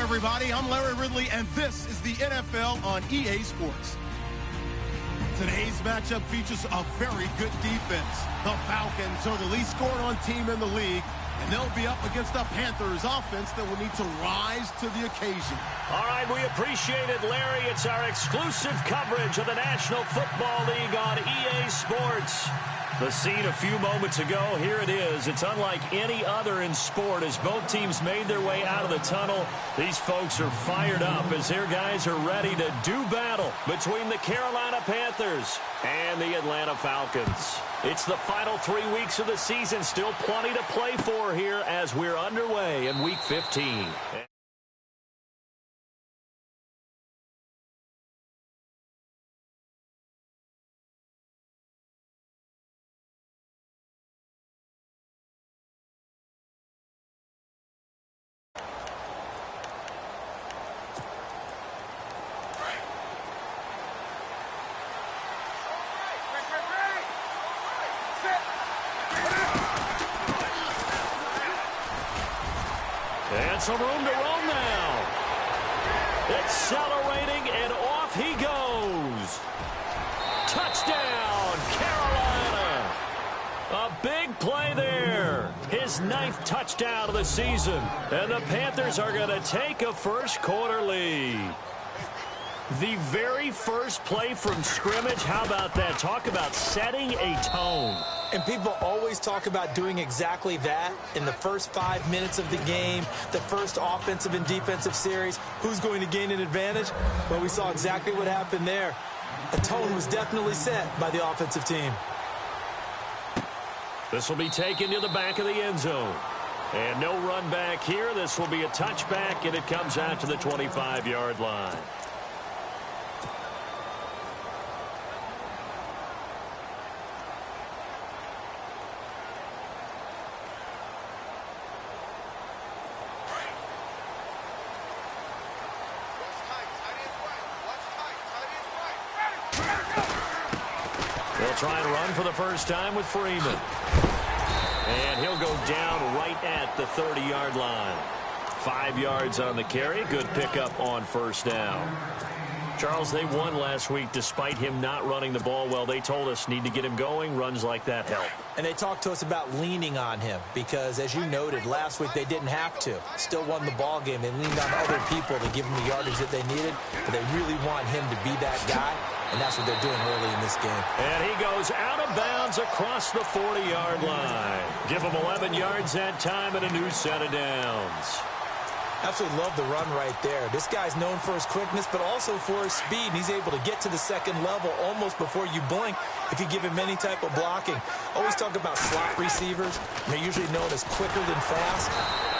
everybody. I'm Larry Ridley, and this is the NFL on EA Sports. Today's matchup features a very good defense. The Falcons are the least scored-on team in the league, and they'll be up against the Panthers offense that will need to rise to the occasion. All right, we appreciate it, Larry. It's our exclusive coverage of the National Football League on EA Sports. The scene a few moments ago, here it is. It's unlike any other in sport as both teams made their way out of the tunnel. These folks are fired up as their guys are ready to do battle between the Carolina Panthers and the Atlanta Falcons. It's the final 3 weeks of the season. Still plenty to play for here as we're underway in Week 15. And some room to roam now. Accelerating, and off he goes. Touchdown, Carolina. A big play there. His 9th touchdown of the season. And the Panthers are going to take a first-quarter lead. The very first play from scrimmage, how about that? Talk about setting a tone. And people always talk about doing exactly that in the first 5 minutes of the game, the first offensive and defensive series. Who's going to gain an advantage? Well, we saw exactly what happened there. A tone was definitely set by the offensive team. This will be taken to the back of the end zone. And no run back here. This will be a touchback, and it comes out to the 25-yard line. They'll try and run for the first time with Freeman. And he'll go down right at the 30-yard line. 5 yards on the carry. Good pickup on first down. Charles, they won last week despite him not running the ball well. They told us need to get him going. Runs like that help. And they talked to us about leaning on him because, as you noted, last week they didn't have to. Still won the ball game. They leaned on other people to give him the yardage that they needed. But they really want him to be that guy. And that's what they're doing early in this game. And he goes out of bounds across the 40-yard line. Give him 11 yards that time and a new set of downs. Absolutely love the run right there. This guy's known for his quickness, but also for his speed. And he's able to get to the second level almost before you blink if you give him any type of blocking. Always talk about slot receivers. They're usually known as quicker than fast.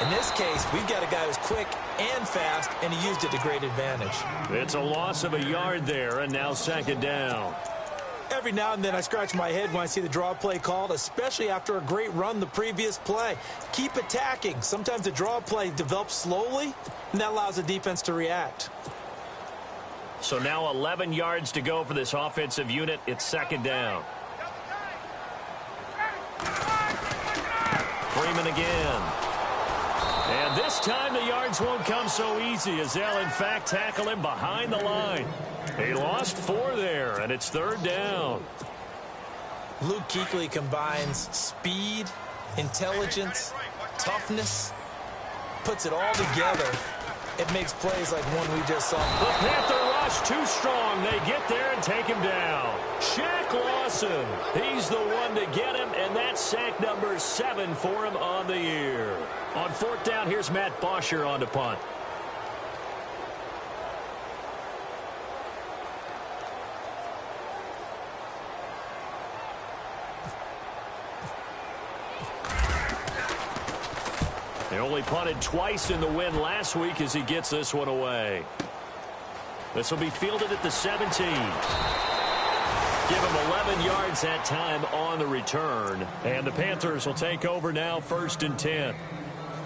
In this case, we've got a guy who's quick and fast, and he used it to great advantage. It's a loss of a yard there, and now second down. Every now and then I scratch my head when I see the draw play called, especially after a great run the previous play. Keep attacking. Sometimes the draw play develops slowly, and that allows the defense to react. So now 11 yards to go for this offensive unit. It's second down. Freeman again. And this time the yards won't come so easy as they'll, in fact, tackle him behind the line. He lost 4 there, and it's third down. Luke Kuechly combines speed, intelligence, toughness, puts it all together. It makes plays like one we just saw. The Panther rush too strong. They get there and take him down. Shaq Lawson, he's the one to get him, and that's sack number 7 for him on the year. On fourth down, here's Matt Bosher on to punt. They only punted twice in the win last week as he gets this one away. This will be fielded at the 17. Give him 11 yards that time on the return. And the Panthers will take over now, 1st and 10.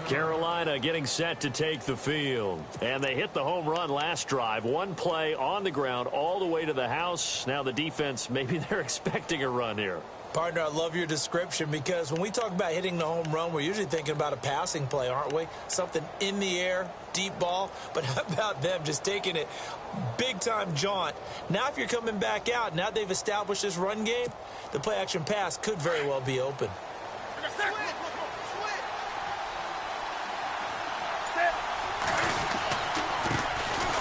Carolina getting set to take the field. And they hit the home run last drive. One play on the ground all the way to the house. Now the defense, maybe they're expecting a run here. Partner, I love your description because when we talk about hitting the home run, we're usually thinking about a passing play, aren't we? Something in the air, deep ball. But how about them just taking it big-time jaunt? Now if you're coming back out, now they've established this run game, the play-action pass could very well be open.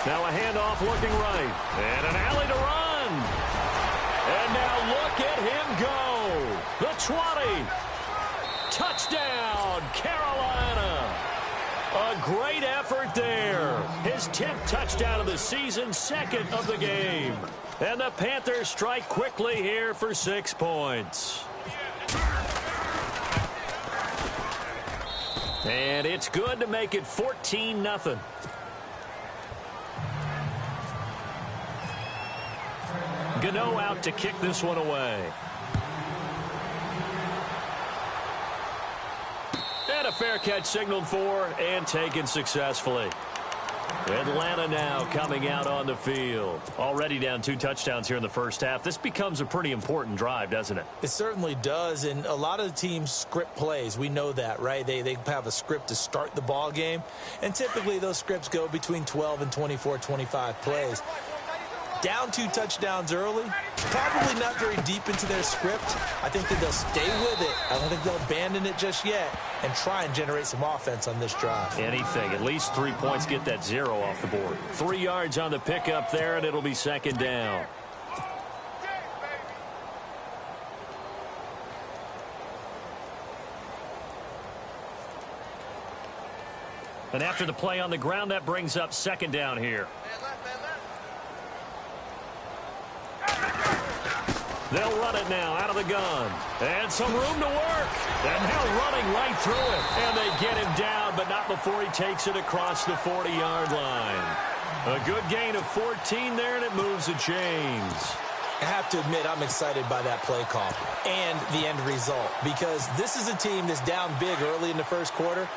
Now a handoff looking right. And an alley to run. And now look at him go. The 20. Touchdown, Carolina. A great effort there. His 10th touchdown of the season, 2nd of the game. And the Panthers strike quickly here for 6 points. And it's good to make it 14-0. Gano out to kick this one away. And a fair catch signaled for and taken successfully. Atlanta now coming out on the field. Already down 2 touchdowns here in the first half. This becomes a pretty important drive, doesn't it? It certainly does, and a lot of the teams script plays. We know that, right? They have a script to start the ball game, and typically those scripts go between 12 and 24, 25 plays. Down 2 touchdowns early, probably not very deep into their script. I think that they'll stay with it. I don't think they'll abandon it just yet and try and generate some offense on this drive. Anything. At least 3 points, get that 0 off the board. 3 yards on the pickup there, and it'll be 2nd down. And after the play on the ground, that brings up 2nd down here. They'll run it now out of the gun. And some room to work. And now running right through it. And they get him down, but not before he takes it across the 40-yard line. A good gain of 14 there, and it moves the chains. I have to admit, I'm excited by that play call and the end result, because this is a team that's down big early in the first quarter,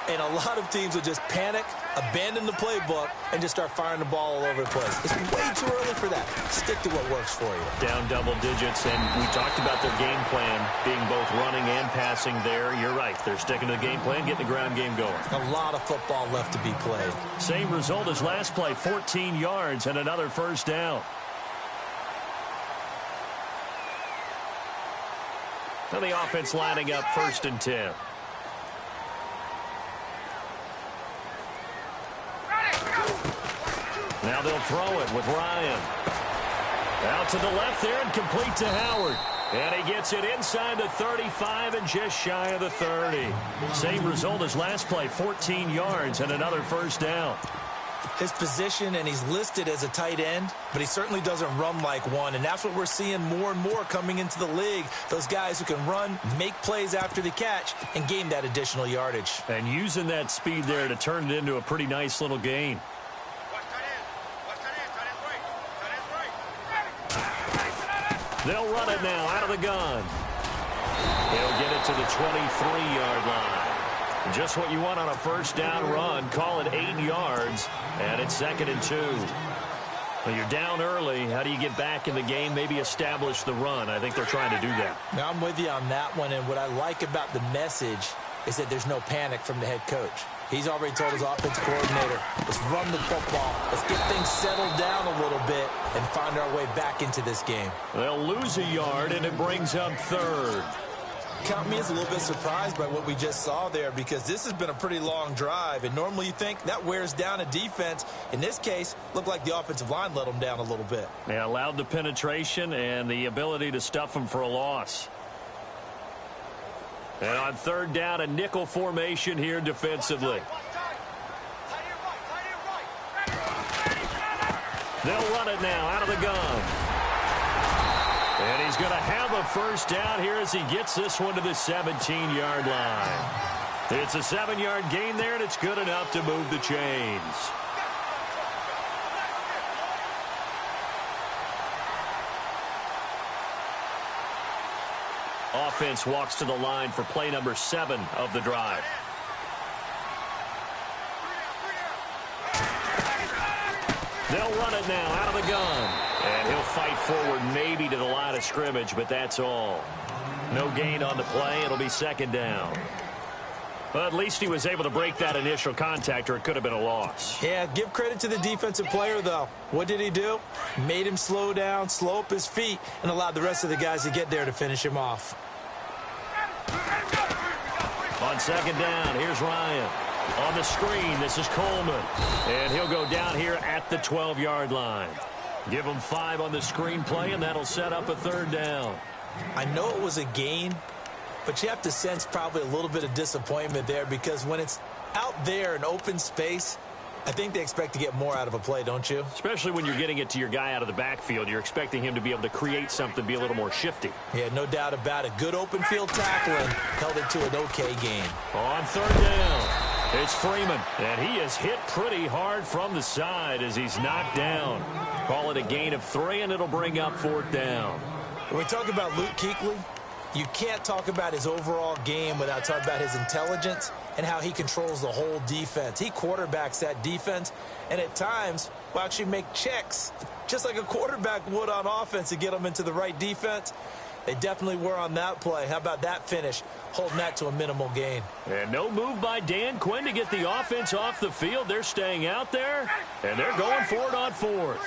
and a lot of teams will just panic, abandon the playbook, and just start firing the ball all over the place. It's way too early for that. Stick to what works for you. Down double digits, and we talked about their game plan being both running and passing there. You're right. They're sticking to the game plan, getting the ground game going. A lot of football left to be played. Same result as last play, 14 yards and another 1st down. Now the offense lining up 1st and 10. Now they'll throw it with Ryan. Out to the left there and complete to Howard. And he gets it inside the 35 and just shy of the 30. Same result as last play, 14 yards and another 1st down. His position, and he's listed as a tight end, but he certainly doesn't run like one, and that's what we're seeing more and more coming into the league. Those guys who can run, make plays after the catch, and gain that additional yardage. And using that speed there to turn it into a pretty nice little gain. They'll run it now out of the gun. He'll get it to the 23-yard line. Just what you want on a 1st down run. Call it 8 yards, and it's 2nd and 2. Well, you're down early. How do you get back in the game? Maybe establish the run. I think they're trying to do that. Now, I'm with you on that one, and what I like about the message is that there's no panic from the head coach. He's already told his offensive coordinator, let's run the football. Let's get things settled down a little bit and find our way back into this game. They'll lose a yard, and it brings up 3rd. Count me as a little bit surprised by what we just saw there, because this has been a pretty long drive, and normally you think that wears down a defense. In this case, looked like the offensive line let them down a little bit. They allowed the penetration and the ability to stuff them for a loss. And on 3rd down, a nickel formation here defensively. They'll run it now out of the gun. And he's going to have a 1st down here as he gets this one to the 17-yard line. It's a 7-yard gain there, and it's good enough to move the chains. Offense walks to the line for play number 7 of the drive. They'll run it now out of the gun. And he'll fight forward maybe to the line of scrimmage, but that's all. No gain on the play. It'll be second down. But at least he was able to break that initial contact, or it could have been a loss. Yeah, give credit to the defensive player, though. What did he do? Made him slow down, slow up his feet, and allowed the rest of the guys to get there to finish him off. On second down, here's Ryan. On the screen, this is Coleman. And he'll go down here at the 12-yard line. Give him 5 on the screen play, and that'll set up a third down. I know it was a gain, but you have to sense probably a little bit of disappointment there, because when it's out there in open space, I think they expect to get more out of a play, don't you? Especially when you're getting it to your guy out of the backfield. You're expecting him to be able to create something, be a little more shifty. Yeah, no doubt about it. Good open field tackling held it to an okay gain. On third down, it's Freeman. And he is hit pretty hard from the side as he's knocked down. Call it a gain of 3, and it'll bring up fourth down. When we talk about Luke Kuechly, you can't talk about his overall game without talking about his intelligence and how he controls the whole defense. He quarterbacks that defense, and at times will actually make checks, just like a quarterback would on offense, to get them into the right defense. They definitely were on that play. How about that finish, holding that to a minimal gain? And no move by Dan Quinn to get the offense off the field. They're staying out there, and they're going for it on fourth.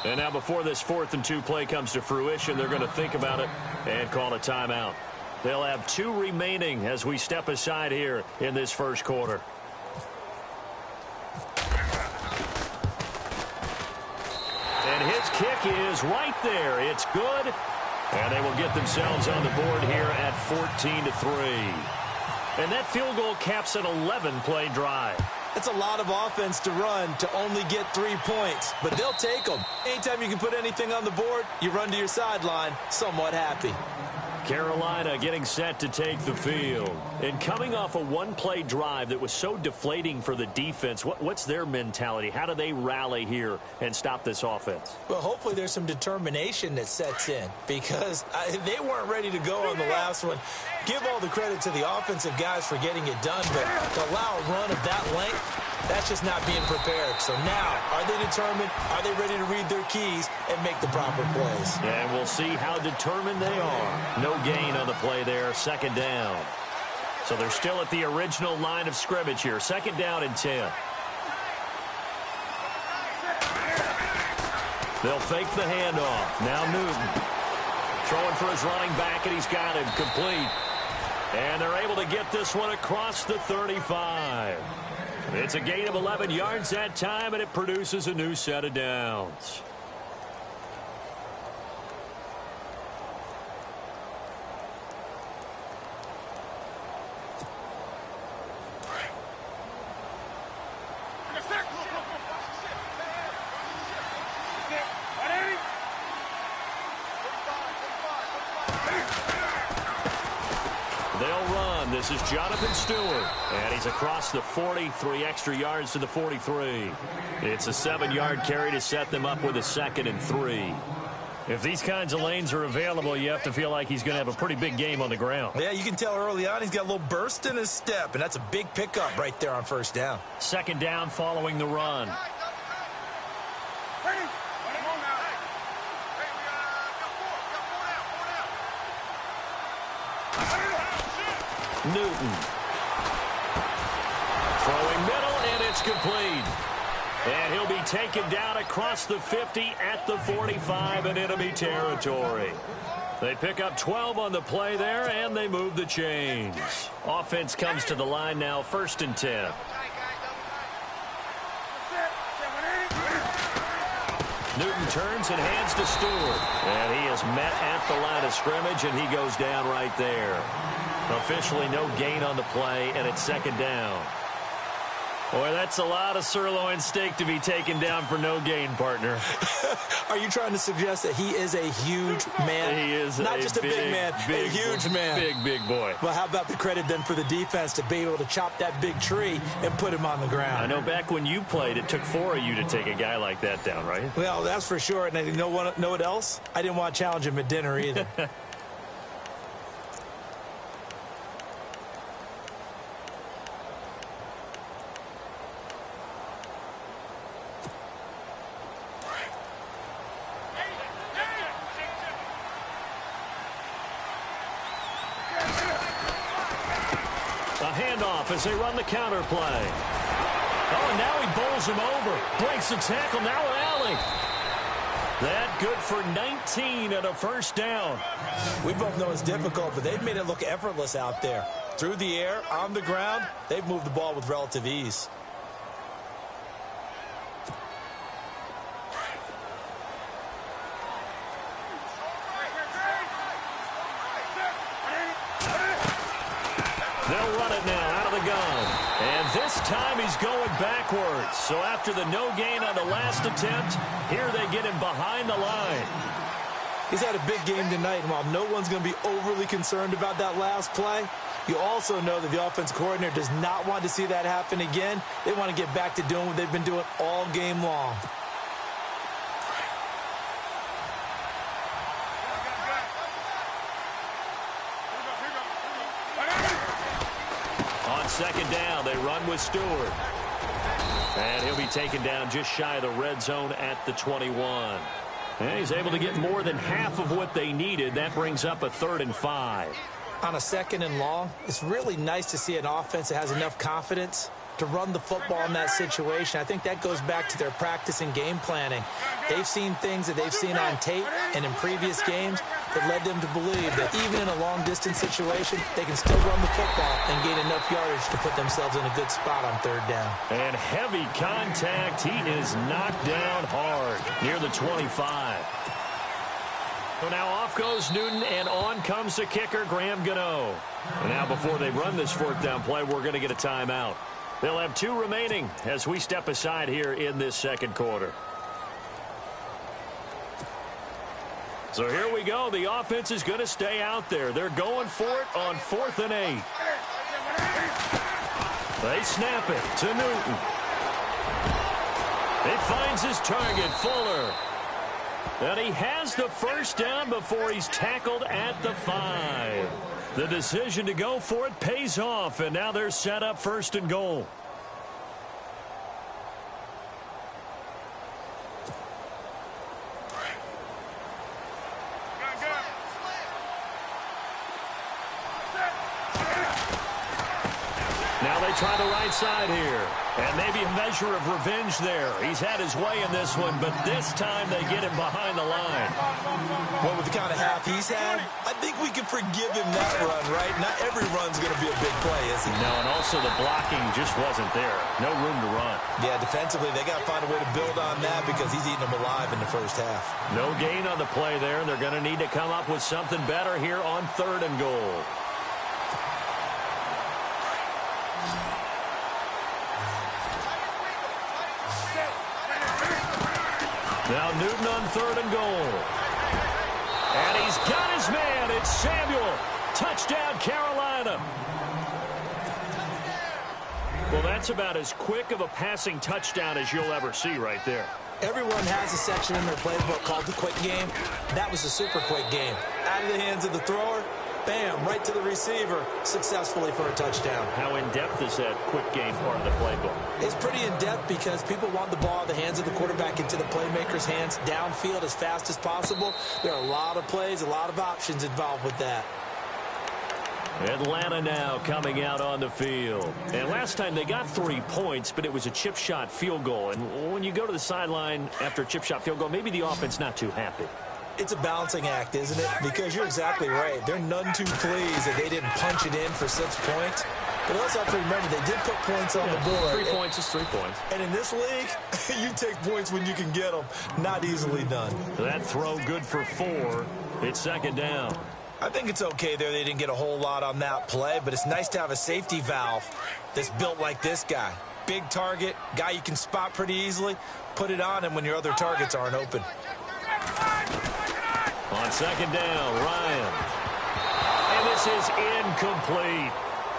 And now before this 4th and 2 play comes to fruition, they're going to think about it and call a timeout. They'll have 2 remaining as we step aside here in this first quarter. And his kick is right there. It's good. And they will get themselves on the board here at 14-3. And that field goal caps an 11-play drive. It's a lot of offense to run to only get 3 points, but they'll take them. Anytime you can put anything on the board, you run to your sideline somewhat happy. Carolina getting set to take the field. And coming off a one-play drive that was so deflating for the defense, what's their mentality? How do they rally here and stop this offense? Well, hopefully there's some determination that sets in, because they weren't ready to go on the last one. Give all the credit to the offensive guys for getting it done, but to allow a run of that length, that's just not being prepared. So now, are they determined? Are they ready to read their keys and make the proper plays? And we'll see how determined they are. No gain on the play there, second down. So they're still at the original line of scrimmage here. Second down and 10. They'll fake the handoff. Now Newton. Throwing for his running back, and he's got him complete. And they're able to get this one across the 35. It's a gain of 11 yards that time, and it produces a new set of downs. This is Jonathan Stewart, and he's across the 43 extra yards to the 43. It's a 7-yard carry to set them up with a 2nd and 3. If these kinds of lanes are available, you have to feel like he's going to have a pretty big game on the ground. Yeah, you can tell early on he's got a little burst in his step, and that's a big pickup right there on first down. Second down following the run. Newton. Throwing middle, and it's complete. And he'll be taken down across the 50 at the 45 in enemy territory. They pick up 12 on the play there, and they move the chains. Offense comes to the line now, 1st and 10. Newton turns and hands to Stewart. And he is met at the line of scrimmage, and he goes down right there. Officially no gain on the play, and it's second down. Boy, that's a lot of sirloin steak to be taken down for no gain, partner. Are you trying to suggest that he is a huge man? He is not just a big man, a huge man. Big boy. Well, how about the credit then for the defense to be able to chop that big tree and put him on the ground? I know back when you played, it took 4 of you to take a guy like that down, right? Well, that's for sure. And you know what else? I didn't want to challenge him at dinner either. A handoff as they run the counter play. Oh, and now he bowls him over. Breaks the tackle. Now an alley. That good for 19 and a first down. We both know it's difficult, but they've made it look effortless out there. Through the air, on the ground, they've moved the ball with relative ease. They'll run it now out of the gun. And this time he's going backwards. So after the no gain on the last attempt, here they get him behind the line. He's had a big game tonight, and while no one's going to be overly concerned about that last play, you also know that the offense coordinator does not want to see that happen again. They want to get back to doing what they've been doing all game long. On second down, they run with Stewart. And he'll be taken down just shy of the red zone at the 21. And he's able to get more than half of what they needed. That brings up a 3rd and 5. On a 2nd and long, it's really nice to see an offense that has enough confidence to run the football in that situation. I think that goes back to their practice and game planning. They've seen things that they've seen on tape and in previous games that led them to believe that even in a long-distance situation, they can still run the football and gain enough yardage to put themselves in a good spot on 3rd down. And heavy contact. He is knocked down hard near the 25. So now off goes Newton, and on comes the kicker, Graham Gano. And now before they run this 4th down play, we're going to get a timeout. They'll have 2 remaining as we step aside here in this 2nd quarter. So here we go. The offense is going to stay out there. They're going for it on 4th and 8. They snap it to Newton. He finds his target, Fuller. And he has the first down before he's tackled at the 5. The decision to go for it pays off, and now they're set up 1st and goal. Now they try the right side here. And maybe a measure of revenge there. He's had his way in this one, but this time they get him behind the line. Well, with the kind of half he's had, I think we can forgive him that run, right? Not every run's going to be a big play, is it? No, and also the blocking just wasn't there. No room to run. Yeah, defensively, they got to find a way to build on that because he's eating them alive in the first half. No gain on the play there, and they're going to need to come up with something better here on 3rd and goal. Now Newton on 3rd and goal. And he's got his man. It's Samuel. Touchdown, Carolina. Well, that's about as quick of a passing touchdown as you'll ever see right there. Everyone has a section in their playbook called the quick game. That was a super quick game. Out of the hands of the thrower, bam, right to the receiver, successfully for a touchdown. How in-depth is that quick game part of the playbook? It's pretty in-depth because people want the ball in the hands of the quarterback into the playmaker's hands downfield as fast as possible. There are a lot of plays, a lot of options involved with that. Atlanta now coming out on the field. And last time they got 3 points, but it was a chip shot field goal. And when you go to the sideline after a chip shot field goal, maybe the offense not too happy. It's a balancing act, isn't it? Because you're exactly right. They're none too pleased that they didn't punch it in for 6 points. But also have to remember, they did put points on the board. 3 points is 3 points. And in this league, you take points when you can get them. Not easily done. That throw good for 4. It's 2nd down. I think it's okay there. They didn't get a whole lot on that play, but it's nice to have a safety valve that's built like this guy. Big target, guy you can spot pretty easily. Put it on him when your other targets aren't open. On 2nd down, Ryan. And this is incomplete.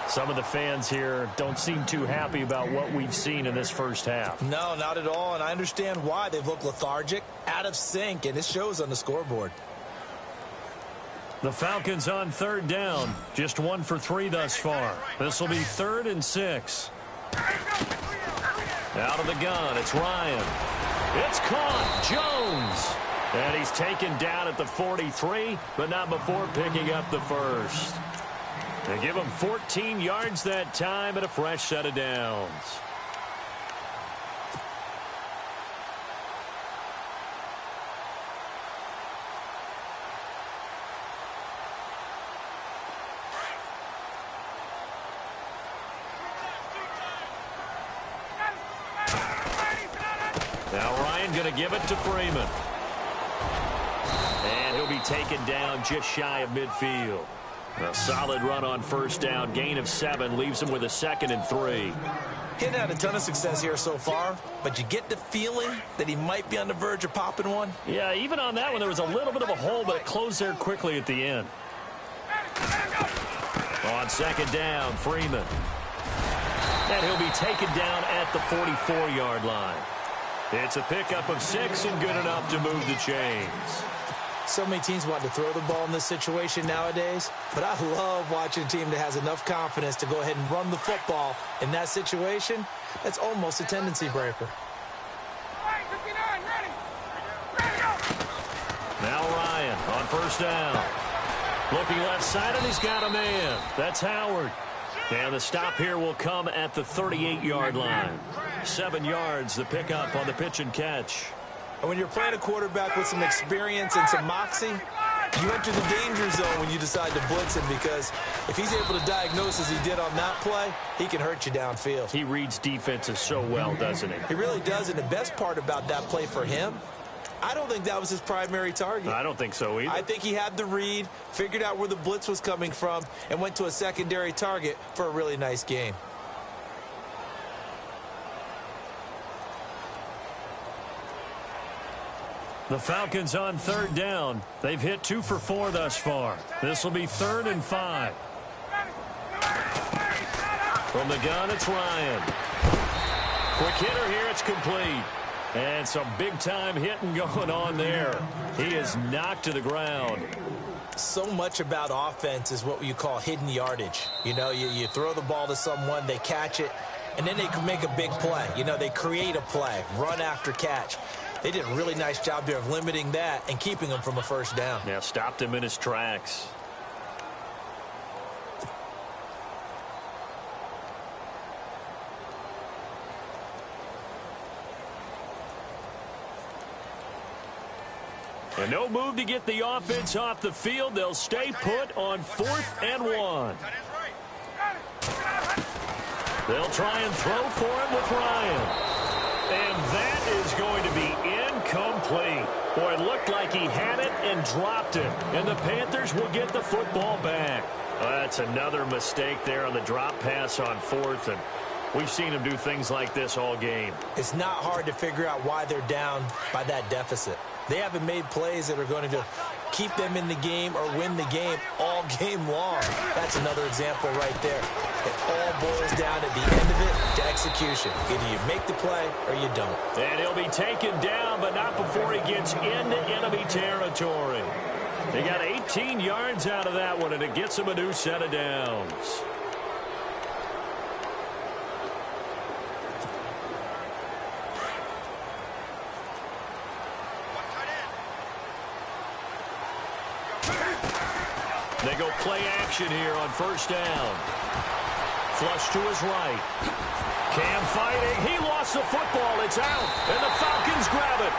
Some of the fans here don't seem too happy about what we've seen in this first half. No, not at all, and I understand why. They've looked lethargic, out of sync, and it shows on the scoreboard. The Falcons on 3rd down. Just 1 for 3 thus far. This will be 3rd and 6. Out of the gun, it's Ryan. It's caught. Jones. And he's taken down at the 43, but not before picking up the first. They give him 14 yards that time and a fresh set of downs. Now Ryan going to give it to Freeman. And he'll be taken down just shy of midfield. A solid run on first down. Gain of 7 leaves him with a 2nd and 3. He hadn't had a ton of success here so far, but you get the feeling that he might be on the verge of popping one. Yeah, even on that one, there was a little bit of a hole, but it closed there quickly at the end. On 2nd down, Freeman. And he'll be taken down at the 44-yard line. It's a pickup of 6 and good enough to move the chains. So many teams want to throw the ball in this situation nowadays, but I love watching a team that has enough confidence to go ahead and run the football in that situation. That's almost a tendency breaker. Now Ryan on first down. Looking left side, and he's got a man. That's Howard. And the stop here will come at the 38-yard line. 7 yards, the pickup on the pitch and catch. And when you're playing a quarterback with some experience and some moxie, you enter the danger zone when you decide to blitz him, because if he's able to diagnose as he did on that play, he can hurt you downfield. He reads defenses so well, doesn't he? He really does, and the best part about that play for him, I don't think that was his primary target. I don't think so either. I think he had the read, figured out where the blitz was coming from, and went to a secondary target for a really nice gain. The Falcons on 3rd down. They've hit 2 for 4 thus far. This will be 3rd and 5. From the gun, it's Ryan. Quick hitter here, it's complete. And some big-time hitting going on there. He is knocked to the ground. So much about offense is what you call hidden yardage. You know, you throw the ball to someone, they catch it, and then they can make a big play. You know, they create a play, run after catch. They did a really nice job there of limiting that and keeping him from a first down. Yeah, stopped him in his tracks. And no move to get the offense off the field. They'll stay put on 4th and 1. They'll try and throw for him with Ryan. And that is going to be incomplete. Boy, it looked like he had it and dropped it. And the Panthers will get the football back. That's another mistake there on the drop pass on 4th. And we've seen him do things like this all game. It's not hard to figure out why they're down by that deficit. They haven't made plays that are going to keep them in the game or win the game all game long. That's another example right there. It all boils down at the end of it to execution. Either you make the play or you don't. And he'll be taken down, but not before he gets into enemy territory. They got 18 yards out of that one, and it gets him a new set of downs. They go play action here on first down. Flush to his right. Cam fighting. He lost the football. It's out. And the Falcons grab it.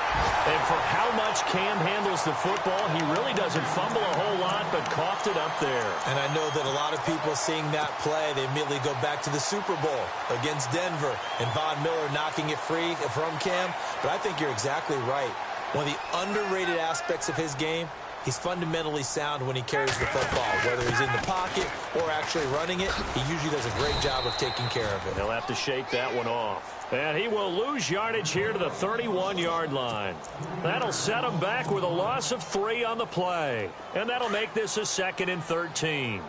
And for how much Cam handles the football, he really doesn't fumble a whole lot, but coughed it up there. And I know that a lot of people seeing that play, they immediately go back to the Super Bowl against Denver and Von Miller knocking it free from Cam. But I think you're exactly right. One of the underrated aspects of his game, he's fundamentally sound when he carries the football. Whether he's in the pocket or actually running it, he usually does a great job of taking care of it. He'll have to shake that one off. And he will lose yardage here to the 31-yard line. That'll set him back with a loss of 3 on the play. And that'll make this a 2nd and 13.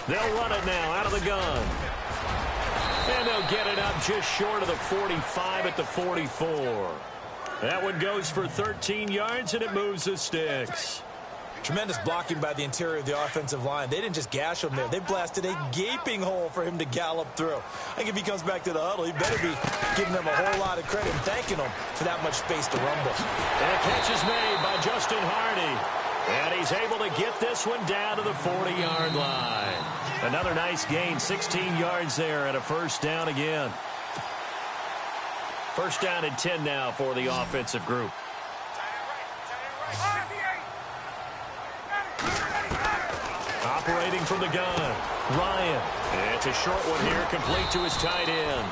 They'll run it now out of the gun. And they'll get it up just short of the 45 at the 44. That one goes for 13 yards, and it moves the sticks. Tremendous blocking by the interior of the offensive line. They didn't just gash him there. They blasted a gaping hole for him to gallop through. I think if he comes back to the huddle, he better be giving them a whole lot of credit and thanking them for that much space to rumble. And a catch is made by Justin Hardy. And he's able to get this one down to the 40-yard line. Another nice gain, 16 yards there, and a first down again. First down and 10 now for the offensive group. Operating from the gun, Ryan. It's a short one here, complete to his tight end.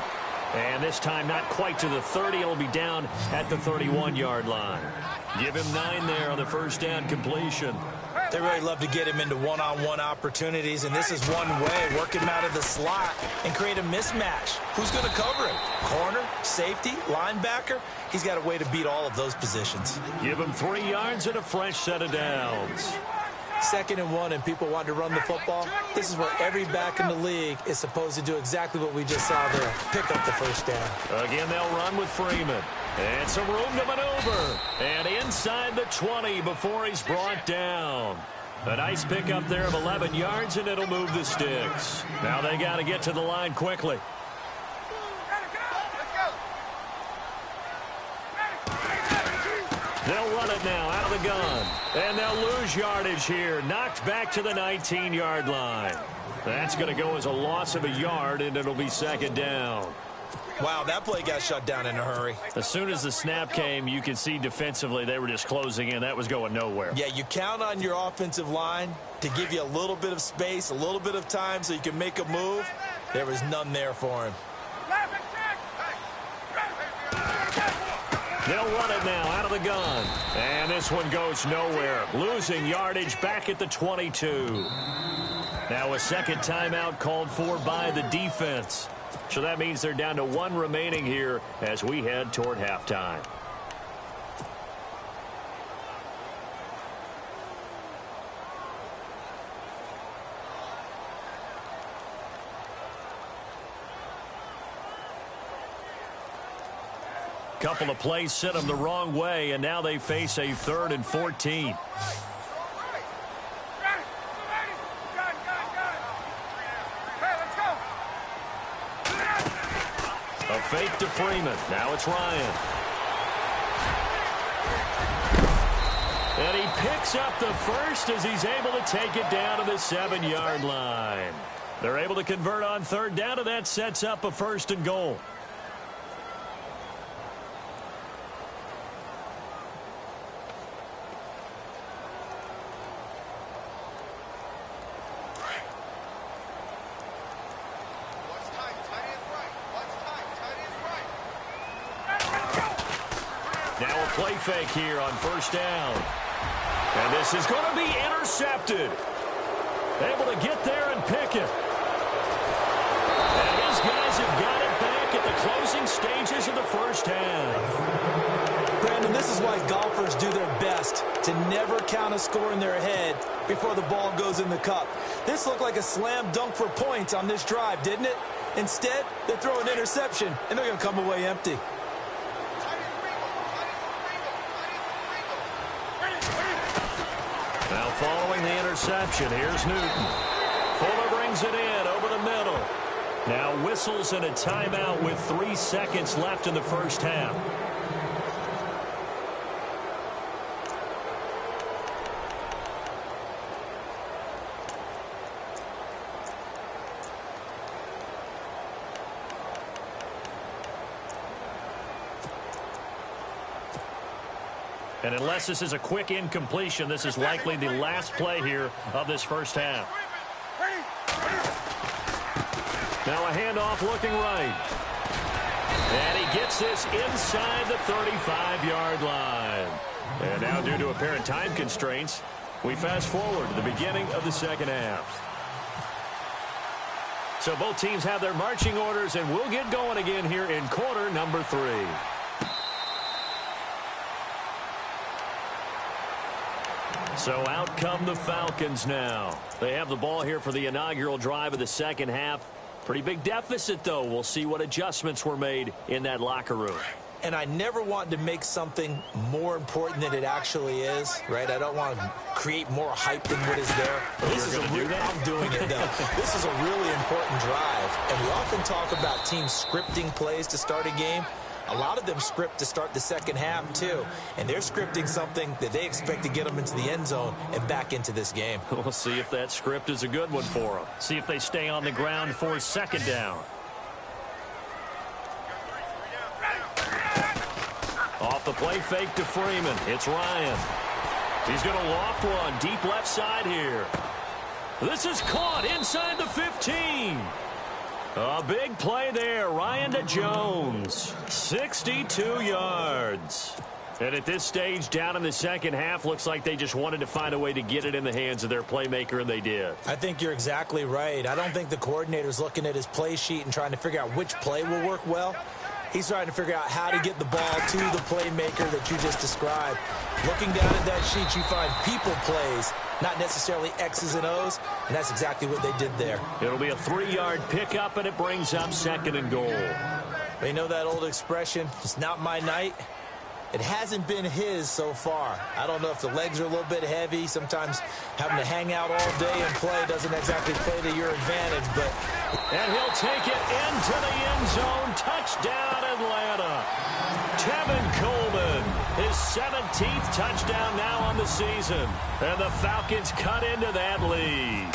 And this time not quite to the 30. It'll be down at the 31-yard line. Give him 9 there on the first down completion. They really love to get him into one-on-one opportunities, and this is one way, work him out of the slot and create a mismatch. Who's going to cover him? Corner, safety, linebacker? He's got a way to beat all of those positions. Give him 3 yards and a fresh set of downs. 2nd and 1, and people want to run the football. This is where every back in the league is supposed to do exactly what we just saw there. Pick up the first down. Again, they'll run with Freeman. And some room to maneuver. And inside the 20 before he's brought down. A nice pickup there of 11 yards, and it'll move the sticks. Now they got to get to the line quickly. They'll run it now out of the gun. And they'll lose yardage here. Knocked back to the 19-yard line. That's going to go as a loss of a yard, and it'll be 2nd down. Wow, that play got shut down in a hurry. As soon as the snap came, you could see defensively they were just closing in. That was going nowhere. Yeah, you count on your offensive line to give you a little bit of space, a little bit of time so you can make a move. There was none there for him. They'll run it now out of the gun. And this one goes nowhere. Losing yardage back at the 22. Now a second timeout called for by the defense. So that means they're down to 1 remaining here as we head toward halftime. Couple of plays sent them the wrong way, and now they face a 3rd and 14. A fake to Freeman. Now it's Ryan. And he picks up the first as he's able to take it down to the 7-yard line. They're able to convert on 3rd down, and that sets up a 1st and goal. Now a play fake here on 1st down. And this is going to be intercepted. Able to get there and pick it. And his guys have got it back at the closing stages of the first half. Brandon, this is why golfers do their best to never count a score in their head before the ball goes in the cup. This looked like a slam dunk for points on this drive, didn't it? Instead, they throw an interception, and they're going to come away empty. Now following the interception, here's Newton. Fuller brings it in over the middle. Now whistles and a timeout with 3 seconds left in the first half. And unless this is a quick incompletion, this is likely the last play here of this first half. Now a handoff looking right. And he gets this inside the 35-yard line. And now due to apparent time constraints, we fast forward to the beginning of the second half. So both teams have their marching orders, and we'll get going again here in quarter number 3. So out come the Falcons now. They have the ball here for the inaugural drive of the second half. Pretty big deficit, though. We'll see what adjustments were made in that locker room. and I never want to make something more important than it actually is, right? I don't want to create more hype than what is there. This is I'm doing it, though. This is a really important drive, and we often talk about teams scripting plays to start a game. A lot of them script to start the second half, too. And they're scripting something that they expect to get them into the end zone and back into this game. We'll see if that script is a good one for them. See if they stay on the ground for second down. Off the play fake to Freeman. It's Ryan. He's going to loft one deep left side here. This is caught inside the 15. A big play there. Ryan to Jones. 62 yards. And at this stage, down in the second half, looks like they just wanted to find a way to get it in the hands of their playmaker, and they did. I think you're exactly right. I don't think the coordinator's looking at his play sheet and trying to figure out which play will work well. He's trying to figure out how to get the ball to the playmaker that you just described. Looking down at that sheet, you find people plays, not necessarily X's and O's, and that's exactly what they did there. It'll be a 3-yard pickup, and it brings up second and goal. You know that old expression, it's not my night? It hasn't been his so far. I don't know if the legs are a little bit heavy. Sometimes having to hang out all day and play doesn't exactly play to your advantage. And he'll take it into the end zone. Touchdown, Atlanta. Tevin Coleman, his 17th touchdown now on the season. And the Falcons cut into that lead.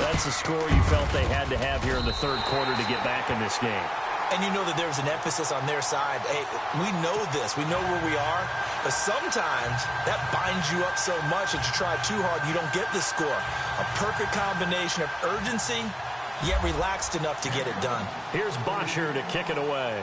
That's the score you felt they had to have here in the third quarter to get back in this game. And you know that there's an emphasis on their side. Hey, we know this. We know where we are. But sometimes that binds you up so much that you try too hard, you don't get the score. A perfect combination of urgency, yet relaxed enough to get it done. Here's Bosher to kick it away.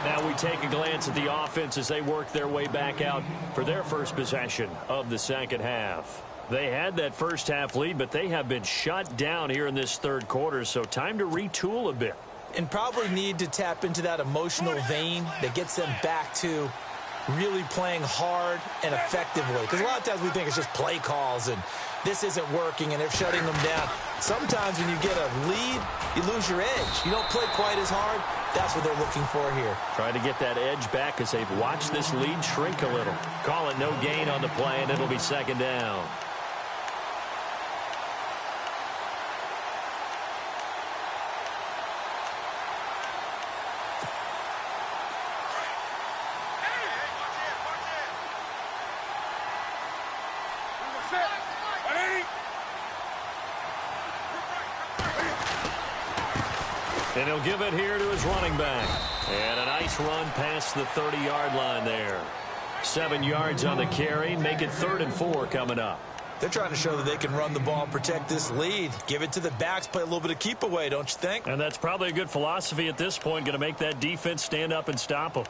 Now we take a glance at the offense as they work their way back out for their first possession of the second half. They had that first half lead, but they have been shut down here in this third quarter, so time to retool a bit. And probably need to tap into that emotional vein that gets them back to really playing hard and effectively. Because a lot of times we think it's just play calls and this isn't working and they're shutting them down. Sometimes when you get a lead, you lose your edge. You don't play quite as hard. That's what they're looking for here. Trying to get that edge back as they've watched this lead shrink a little. Call it no gain on the play, and it'll be second down. And he'll give it here to his running back. And a nice run past the 30-yard line there. 7 yards on the carry. Make it 3rd and 4 coming up. They're trying to show that they can run the ball and protect this lead. Give it to the backs, play a little bit of keep away, don't you think? And that's probably a good philosophy at this point. Going to make that defense stand up and stop them.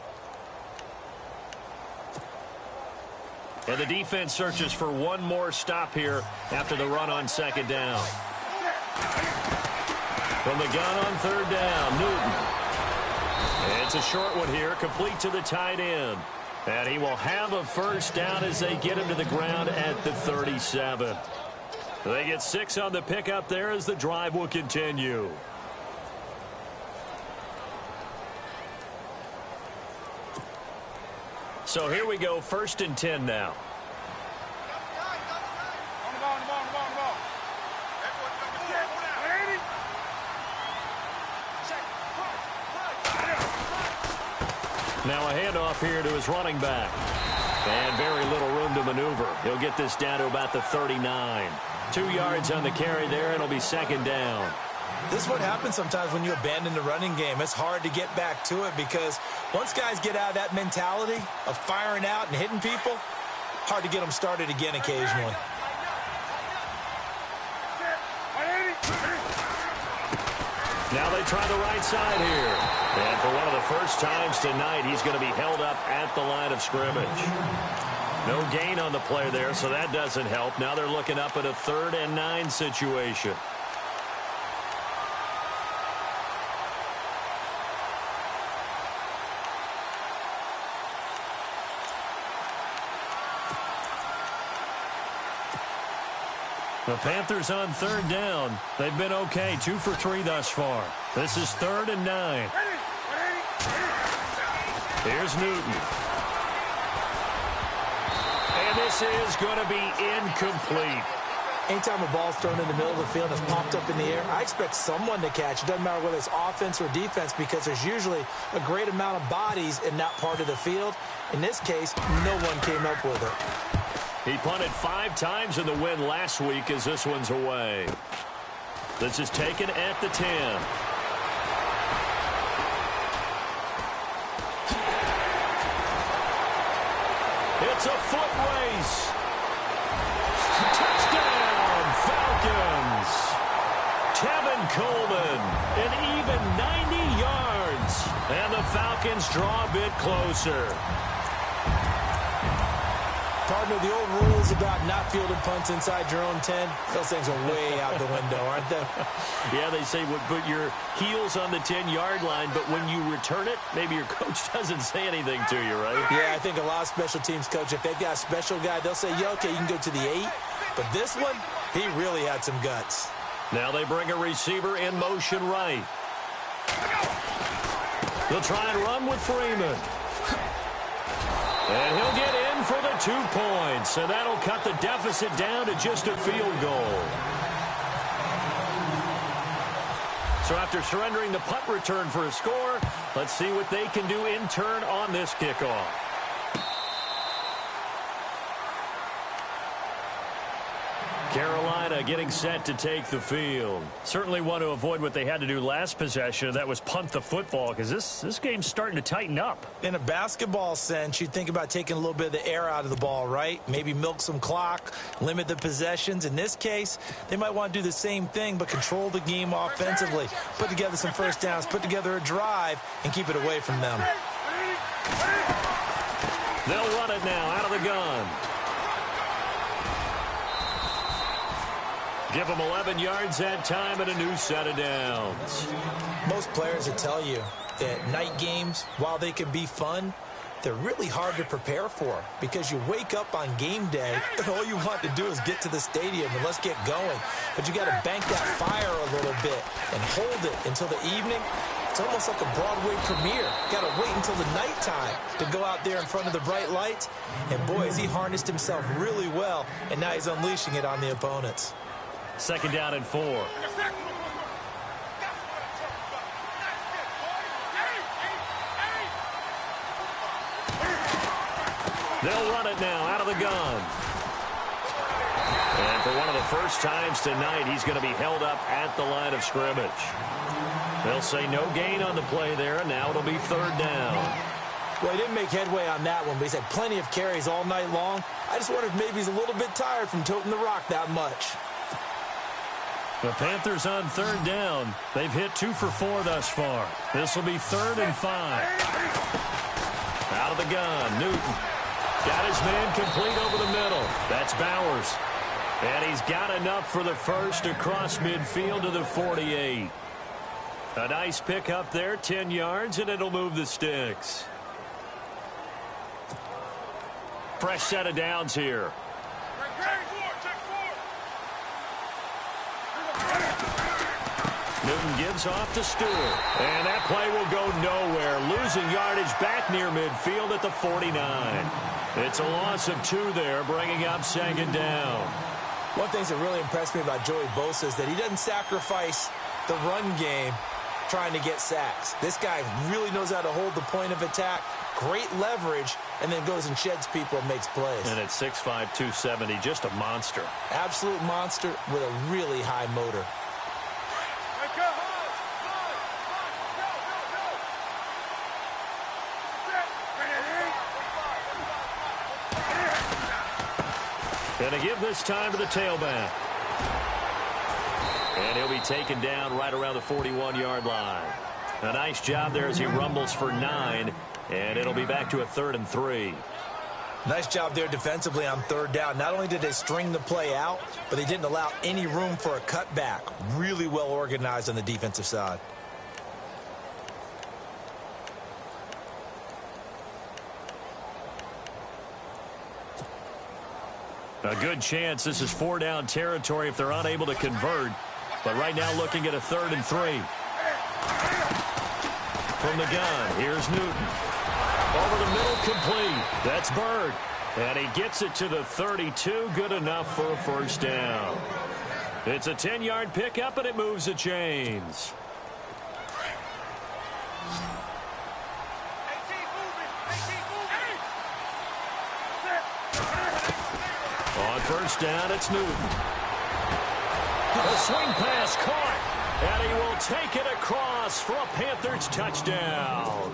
And the defense searches for one more stop here after the run on second down. From the gun on third down, Newton. It's a short one here, complete to the tight end. And he will have a first down as they get him to the ground at the 37. They get 6 on the pickup there as the drive will continue. So here we go, 1st and 10 now. Now a handoff here to his running back. And very little room to maneuver. He'll get this down to about the 39. 2 yards on the carry there, and it'll be second down. This is what happens sometimes when you abandon the running game. It's hard to get back to it because once guys get out of that mentality of firing out and hitting people, hard to get them started again occasionally. Now they try the right side here. And for one of the first times tonight, he's going to be held up at the line of scrimmage. No gain on the play there, so that doesn't help. Now they're looking up at a 3rd and 9 situation. The Panthers on third down. They've been okay, 2 for 3 thus far. This is 3rd and 9. Here's Newton. And this is going to be incomplete. Anytime a ball's thrown in the middle of the field and it's popped up in the air, I expect someone to catch. It doesn't matter whether it's offense or defense because there's usually a great amount of bodies in that part of the field. In this case, no one came up with it. He punted 5 times in the win last week as this one's away. This is taken at the 10. It's a foot race. Touchdown, Falcons. Tevin Coleman, an even 90 yards. And the Falcons draw a bit closer. Partner, the old rules about not fielding punts inside your own 10, those things are way out the window, aren't they? Yeah, they say put your heels on the 10-yard line, but when you return it, maybe your coach doesn't say anything to you, right? Yeah, I think a lot of special teams coach, if they've got a special guy, they'll say, yeah, okay, you can go to the 8. But this one, he really had some guts. Now they bring a receiver in motion right. They'll try and run with Freeman. And he'll get in for the 2 points, and that'll cut the deficit down to just a field goal. So after surrendering the punt return for a score, let's see what they can do in turn on this kickoff. Carolina getting set to take the field. Certainly want to avoid what they had to do last possession. That was punt the football because this game's starting to tighten up. In a basketball sense, you think about taking a little bit of the air out of the ball, right? Maybe milk some clock, limit the possessions. In this case, they might want to do the same thing but control the game offensively. Put together some first downs, put together a drive, and keep it away from them. They'll run it now out of the gun. Give them 11 yards that time and a new set of downs. Most players will tell you that night games, while they can be fun, they're really hard to prepare for because you wake up on game day and all you want to do is get to the stadium and let's get going. But you got to bank that fire a little bit and hold it until the evening. It's almost like a Broadway premiere. Got to wait until the nighttime to go out there in front of the bright lights. And boy, has he harnessed himself really well, and now he's unleashing it on the opponents. 2nd down and 4. They'll run it now out of the gun. And for one of the first times tonight, he's going to be held up at the line of scrimmage. They'll say no gain on the play there, and now it'll be 3rd down. Well, he didn't make headway on that one, but he's had plenty of carries all night long. I just wonder if maybe he's a little bit tired from toting the rock that much. The Panthers on 3rd down. They've hit 2 for 4 thus far. This will be 3rd and 5. Out of the gun, Newton. Got his man complete over the middle. That's Bowers. And he's got enough for the first across midfield to the 48. A nice pick up there, 10 yards, and it'll move the sticks. Fresh set of downs here. Newton gives off to Stewart. And that play will go nowhere. Losing yardage back near midfield at the 49. It's a loss of 2 there, bringing up 2nd down. One thing that really impressed me about Joey Bosa is that he doesn't sacrifice the run game trying to get sacks. This guy really knows how to hold the point of attack, great leverage, and then goes and sheds people and makes plays. And at 6'5", 270, just a monster. Absolute monster with a really high motor. Going to give this time to the tailback. And he'll be taken down right around the 41-yard line. A nice job there as he rumbles for 9. And it'll be back to a 3rd and 3. Nice job there defensively on 3rd down. Not only did they string the play out, but they didn't allow any room for a cutback. Really well organized on the defensive side. A good chance this is 4-down territory if they're unable to convert. But right now looking at a 3rd and 3. From the gun, here's Newton. Over the middle, complete. That's Bird. And he gets it to the 32. Good enough for a first down. It's a 10-yard pickup, and it moves the chains. On first down, it's Newton. A swing pass caught, and he will take it across for a Panthers touchdown.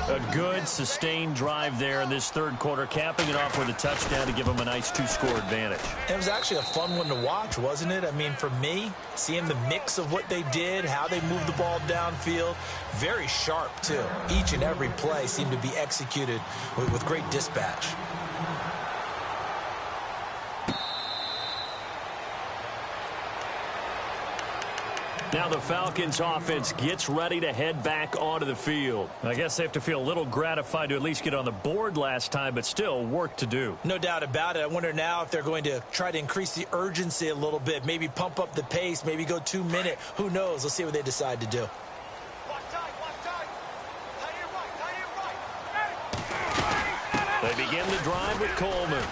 A good, sustained drive there in this third quarter, capping it off with a touchdown to give them a nice 2-score advantage. It was actually a fun one to watch, wasn't it? I mean, for me, seeing the mix of what they did, how they moved the ball downfield, very sharp, too. Each and every play seemed to be executed with great dispatch. Now the Falcons offense gets ready to head back onto the field. I guess they have to feel a little gratified to at least get on the board last time, but still work to do. No doubt about it. I wonder now if they're going to try to increase the urgency a little bit, maybe pump up the pace, maybe go 2-minute. Who knows? Let's see what they decide to do. They begin the drive with Coleman.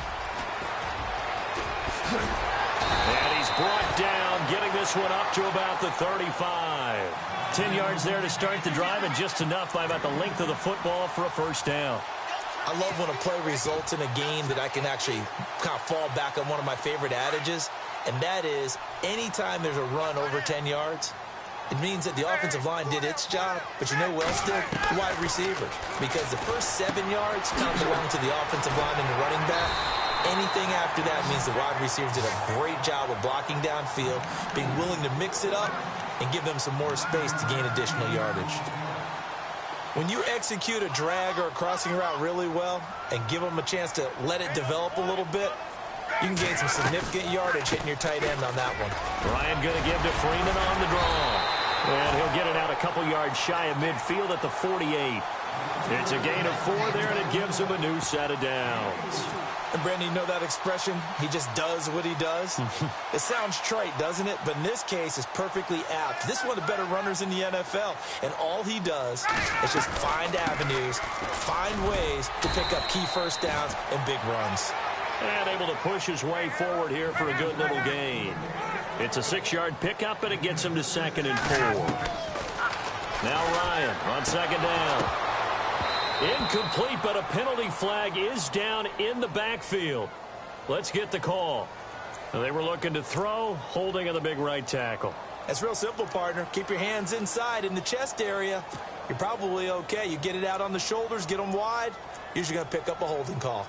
And he's brought down, getting this one up to about the 35. 10 yards there to start the drive, and just enough by about the length of the football for a first down. I love when a play results in a game that I can actually kind of fall back on one of my favorite adages, and that is anytime there's a run over 10 yards, it means that the offensive line did its job, but you know who else did? The wide receivers. Because the first 7 yards kind of belong to the offensive line and the running back. Anything after that means the wide receivers did a great job of blocking downfield, being willing to mix it up, and give them some more space to gain additional yardage. When you execute a drag or a crossing route really well and give them a chance to let it develop a little bit, you can gain some significant yardage hitting your tight end on that one. Ryan going to give to Freeman on the draw. And he'll get it out a couple yards shy of midfield at the 48. It's a gain of 4 there, and it gives him a new set of downs. And, Brandon, you know that expression? He just does what he does? It sounds trite, doesn't it? But in this case, it's perfectly apt. This is one of the better runners in the NFL, and all he does is just find avenues, find ways to pick up key first downs and big runs. And able to push his way forward here for a good little gain. It's a 6-yard pickup, and it gets him to 2nd and 4. Now Ryan on 2nd down. Incomplete, but a penalty flag is down in the backfield. Let's get the call. They were looking to throw, holding on the big right tackle. That's real simple, partner. Keep your hands inside in the chest area. You're probably okay. You get it out on the shoulders, get them wide. Usually going to pick up a holding call.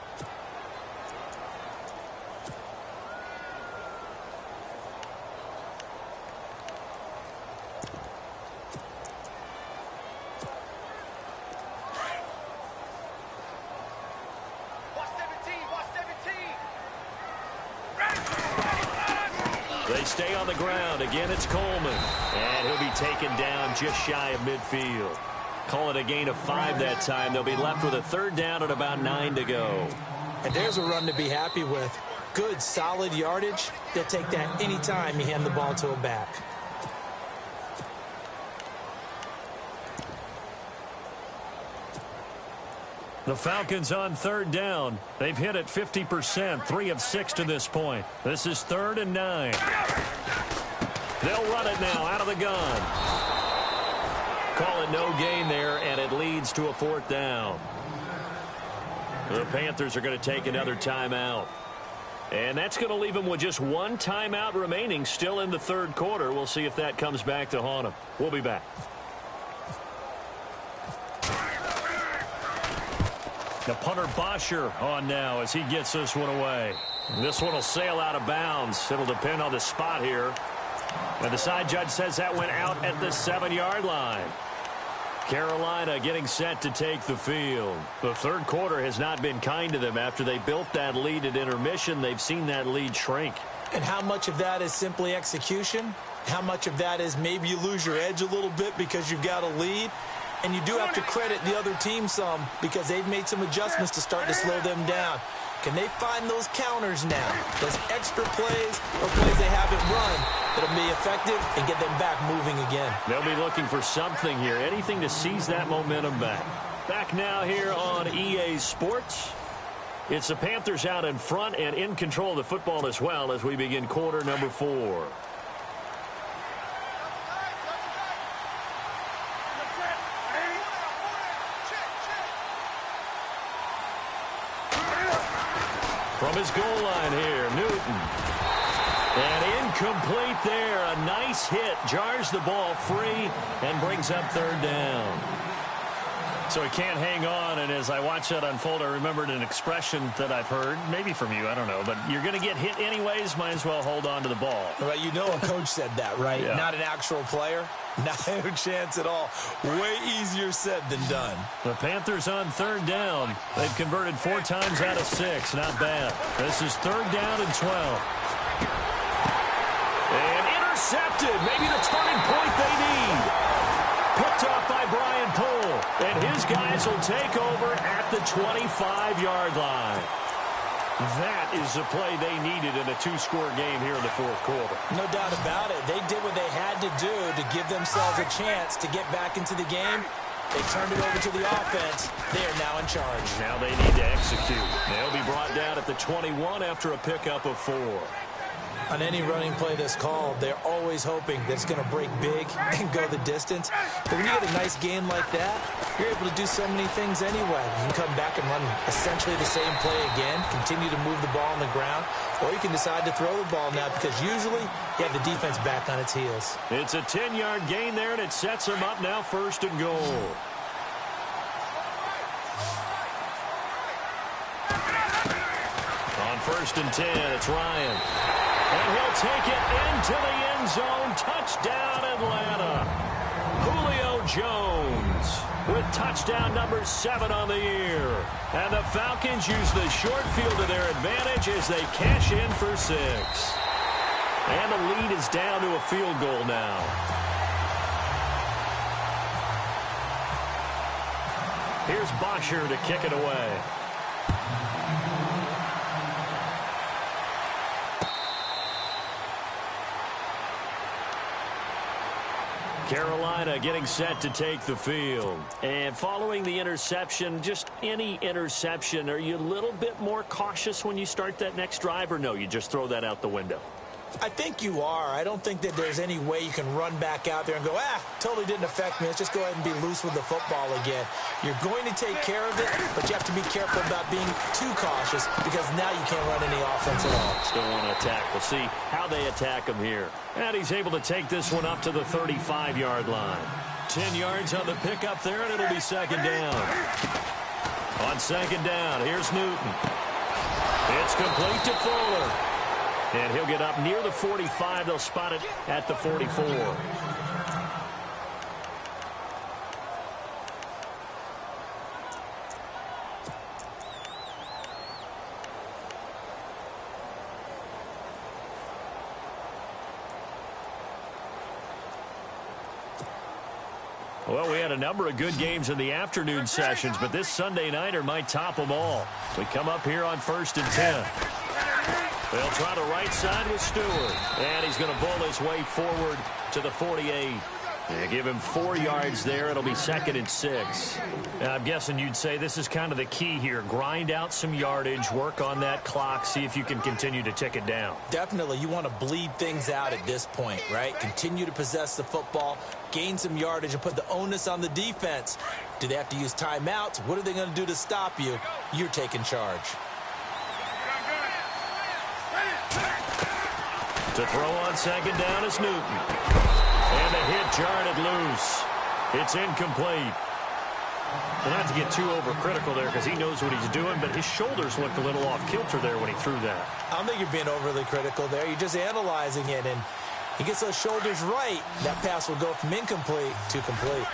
They stay on the ground. Again, it's Coleman. And he'll be taken down just shy of midfield. Call it a gain of 5 that time. They'll be left with a 3rd down and about 9 to go. And there's a run to be happy with. Good, solid yardage. They'll take that anytime you hand the ball to a back. The Falcons on 3rd down. They've hit it 50%, 3 of 6 to this point. This is 3rd and 9. They'll run it now out of the gun. Call it no gain there, and it leads to a 4th down. The Panthers are going to take another timeout. And that's going to leave them with just 1 timeout remaining still in the 3rd quarter. We'll see if that comes back to haunt them. We'll be back. The punter Bosher on now as he gets this one away. This one will sail out of bounds. It'll depend on the spot here. And the side judge says that went out at the 7-yard line. Carolina getting set to take the field. The 3rd quarter has not been kind to them. After they built that lead at intermission, they've seen that lead shrink. And how much of that is simply execution? How much of that is maybe you lose your edge a little bit because you've got a lead? And you do have to credit the other team some because they've made some adjustments to start to slow them down. Can they find those counters now? Those extra plays or plays they haven't run that'll be effective and get them back moving again. They'll be looking for something here, anything to seize that momentum back. Back now here on EA Sports. It's the Panthers out in front and in control of the football as well as we begin quarter number 4. From his goal line here, Newton. And incomplete there. A nice hit. Jars the ball free and brings up third down. So he can't hang on, and as I watch that unfold, I remembered an expression that I've heard, maybe from you, I don't know, but you're going to get hit anyways, might as well hold on to the ball. Well, you know a coach said that, right? Yeah. Not an actual player. Not a chance at all. Way easier said than done. The Panthers on third down. They've converted 4 times out of 6. Not bad. This is third down and 12. And intercepted. Maybe the turning point they need. Picked off by Brian Poole. And his guys will take over at the 25-yard line. That is the play they needed in a 2-score game here in the fourth quarter. No doubt about it. They did what they had to do to give themselves a chance to get back into the game. They turned it over to the offense. They are now in charge. Now they need to execute. They'll be brought down at the 21 after a pickup of 4. On any running play that's called, they're always hoping that it's going to break big and go the distance. But when you get a nice game like that, you're able to do so many things anyway. You can come back and run essentially the same play again, continue to move the ball on the ground, or you can decide to throw the ball now because usually you have the defense back on its heels. It's a 10-yard gain there, and it sets them up now first and goal. On first and 10, it's Ryan. And he'll take it into the end zone. Touchdown, Atlanta. Julio Jones with touchdown number 7 on the year. And the Falcons use the short field to their advantage as they cash in for 6. And the lead is down to a field goal now. Here's Bosher to kick it away. Carolina getting set to take the field. And following the interception, just any interception, are you a little bit more cautious when you start that next drive, or no, you just throw that out the window? I think you are. I don't think that there's any way you can run back out there and go, totally didn't affect me. Let's just go ahead and be loose with the football again. You're going to take care of it, but you have to be careful about being too cautious because now you can't run any offense at all. Still want to attack. We'll see how they attack him here. And he's able to take this one up to the 35-yard line. 10 yards on the pickup there, and it'll be second down. On second down, here's Newton. It's complete to Fuller. And he'll get up near the 45. They'll spot it at the 44. Well, we had a number of good games in the afternoon sessions, but this Sunday nighter might top them all. We come up here on first and 10. They'll try the right side with Stewart. And he's going to bowl his way forward to the 48. They give him 4 yards there. It'll be second and 6. And I'm guessing you'd say this is kind of the key here. Grind out some yardage, work on that clock, see if you can continue to tick it down. Definitely. You want to bleed things out at this point, right? Continue to possess the football, gain some yardage, and put the onus on the defense. Do they have to use timeouts? What are they going to do to stop you? You're taking charge. To throw on second down is Newton. And the hit jarred it loose. It's incomplete. Well, not to get too overcritical there because he knows what he's doing, but his shoulders looked a little off kilter there when he threw that. I don't think you're being overly critical there. You're just analyzing it, and he gets those shoulders right. That pass will go from incomplete to complete.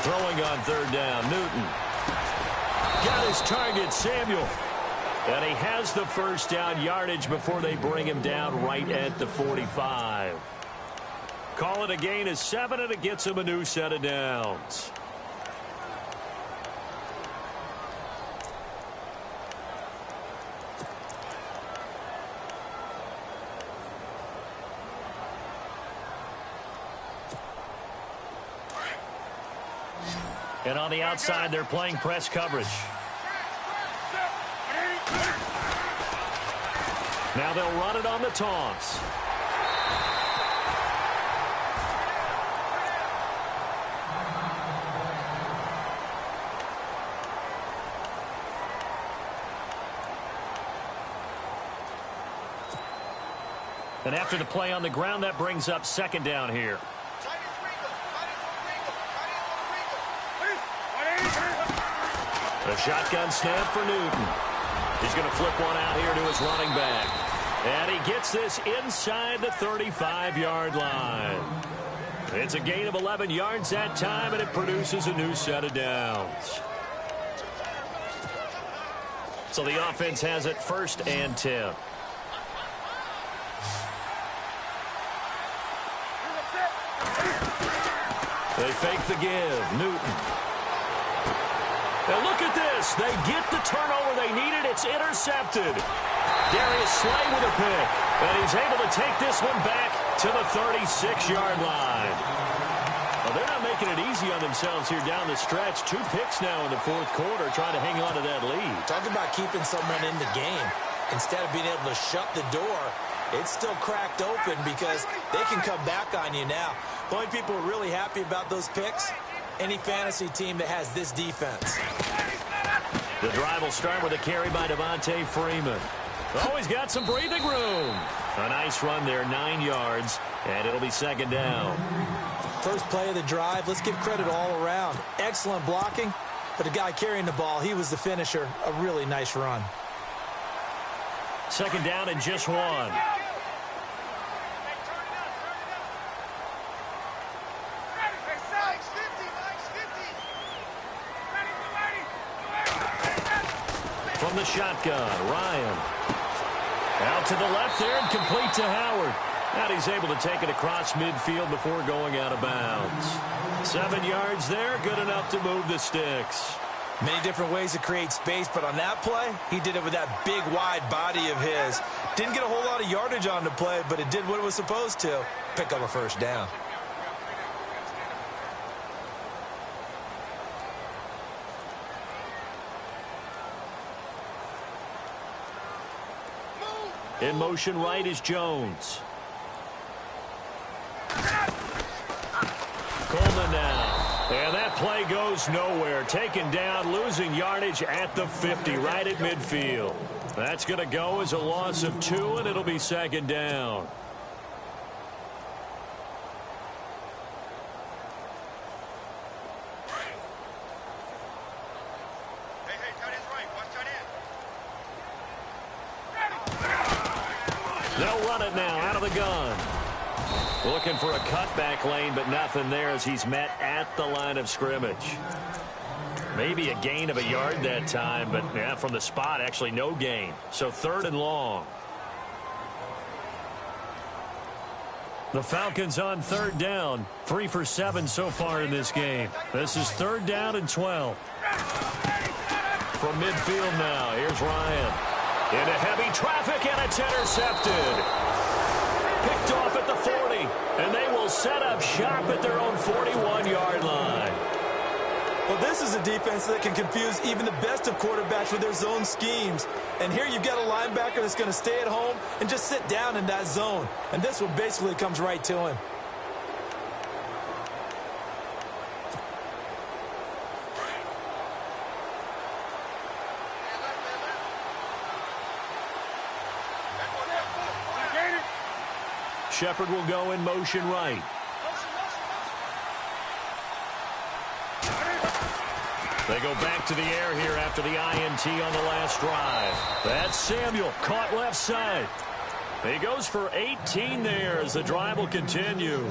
Throwing on third down, Newton. Got his target, Samuel. And he has the first down yardage before they bring him down right at the 45. Call it a gain of 7, and it gets him a new set of downs. And on the outside, they're playing press coverage. Now they'll run it on the toss. And after the play on the ground, that brings up second down here. The shotgun snap for Newton. He's going to flip one out here to his running back. And he gets this inside the 35-yard line. It's a gain of 11 yards that time, and it produces a new set of downs. So the offense has it 1st and 10. They fake the give. Newton. Now look at this. They get the turnover they needed. It's intercepted. Darius Slay with a pick. And he's able to take this one back to the 36-yard line. Well, they're not making it easy on themselves here down the stretch. 2 picks now in the 4th quarter, trying to hang on to that lead. Talk about keeping someone in the game. Instead of being able to shut the door, it's still cracked open because they can come back on you now. The only people who are really happy about those picks, any fantasy team that has this defense. The drive will start with a carry by Devontae Freeman. Oh, he's got some breathing room. A nice run there, 9 yards, and it'll be second down. First play of the drive, let's give credit all around. Excellent blocking, but the guy carrying the ball, he was the finisher. A really nice run. Second down and just 1. From the shotgun, Ryan. Out to the left there and complete to Howard. And he's able to take it across midfield before going out of bounds. 7 yards there, good enough to move the sticks. Many different ways to create space, but on that play, he did it with that big, wide body of his. Didn't get a whole lot of yardage on the play, but it did what it was supposed to. Pick up a first down. In motion right is Jones. Coleman now. And that play goes nowhere. Taken down, losing yardage at the 50, right at midfield. That's going to go as a loss of 2, and it'll be second down. They'll run it now out of the gun. Looking for a cutback lane, but nothing there as he's met at the line of scrimmage. Maybe a gain of a yard that time, but yeah, from the spot, actually no gain. So 3rd and long. The Falcons on 3rd down. 3 for 7 so far in this game. This is 3rd down and 12. From midfield now, here's Ryan. Into heavy traffic, and it's intercepted. Picked off at the 40, and they will set up shop at their own 41-yard line. Well, this is a defense that can confuse even the best of quarterbacks with their zone schemes. And here you've got a linebacker that's going to stay at home and just sit down in that zone. And this one basically comes right to him. Shepard will go in motion right. They go back to the air here after the INT on the last drive. That's Samuel, caught left side. He goes for 18 there as the drive will continue.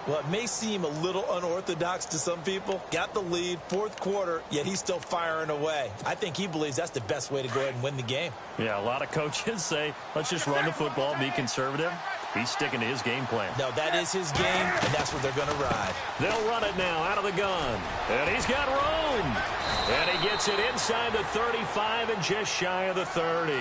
Well, it may seem a little unorthodox to some people. Got the lead, 4th quarter, yet he's still firing away. I think he believes that's the best way to go ahead and win the game. Yeah, a lot of coaches say, let's just run the football, be conservative. He's sticking to his game plan. No, that is his game, and that's what they're going to ride. They'll run it now out of the gun. And he's got room. And he gets it inside the 35 and just shy of the 30.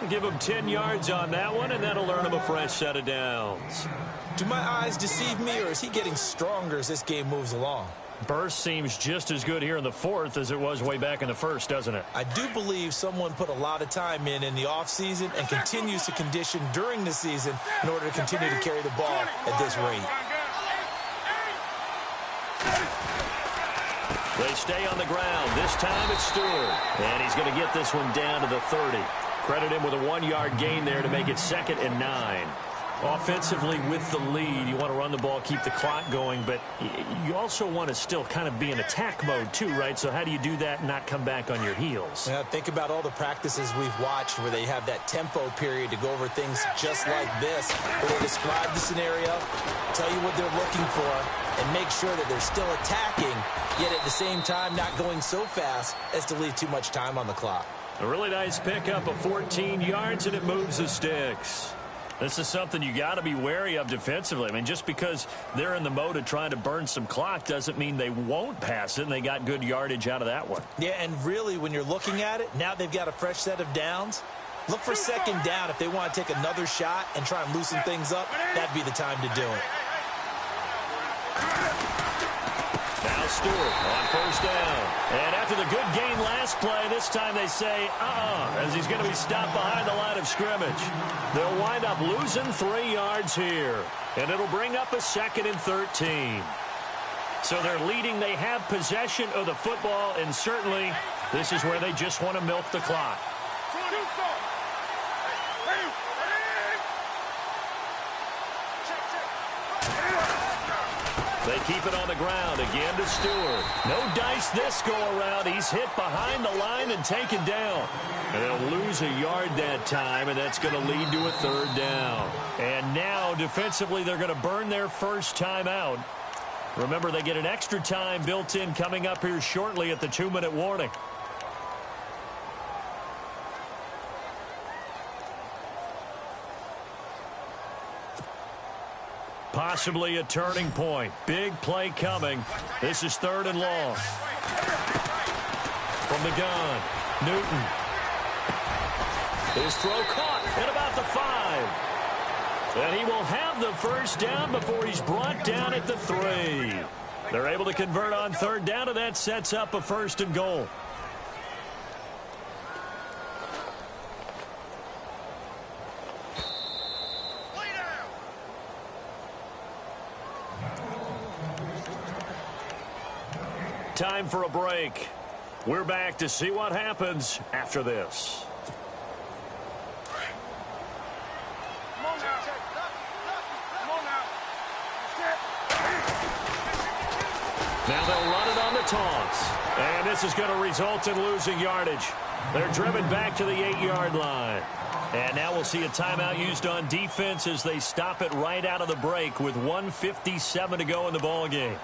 Give him 10 yards on that one, and that'll earn him a fresh set of downs. Do my eyes deceive me, or is he getting stronger as this game moves along? Burst seems just as good here in the fourth as it was way back in the first, doesn't it? I do believe someone put a lot of time in the offseason and continues to condition during the season in order to continue to carry the ball at this rate. They stay on the ground. This time it's Stewart. And he's going to get this one down to the 30. Credit him with a 1-yard gain there to make it 2nd and 9. Offensively with the lead, you want to run the ball, keep the clock going, but you also want to still kind of be in attack mode too, right? So how do you do that and not come back on your heels? Yeah, think about all the practices we've watched where they have that tempo period to go over things just like this, where they describe the scenario, tell you what they're looking for, and make sure that they're still attacking, yet at the same time not going so fast as to leave too much time on the clock. A really nice pickup of 14 yards, and it moves the sticks. This is something you got to be wary of defensively. I mean, just because they're in the mode of trying to burn some clock doesn't mean they won't pass it, and they got good yardage out of that one. Yeah, and really, when you're looking at it, now they've got a fresh set of downs. Look for 2nd down if they want to take another shot and try and loosen things up. That'd be the time to do it. Now Stewart on 1st down. And after the good gain last play, this time they say, as he's going to be stopped behind the line of scrimmage. They'll wind up losing 3 yards here. And it'll bring up a 2nd and 13. So they're leading. They have possession of the football, and certainly this is where they just want to milk the clock. They keep it on the ground again to Stewart. No dice this go-around. He's hit behind the line and taken down. And they'll lose a yard that time, and that's going to lead to a 3rd down. And now, defensively, they're going to burn their first time out. Remember, they get an extra time built in coming up here shortly at the 2-minute warning. Possibly a turning point. Big play coming. This is 3rd and long. From the gun, Newton. His throw caught at about the 5. And he will have the first down before he's brought down at the 3. They're able to convert on 3rd down, and that sets up a 1st and goal. Time for a break. We're back to see what happens after this. Now they'll run it on the toss. And this is going to result in losing yardage. They're driven back to the 8-yard line. And now we'll see a timeout used on defense as they stop it right out of the break with 1:57 to go in the ballgame.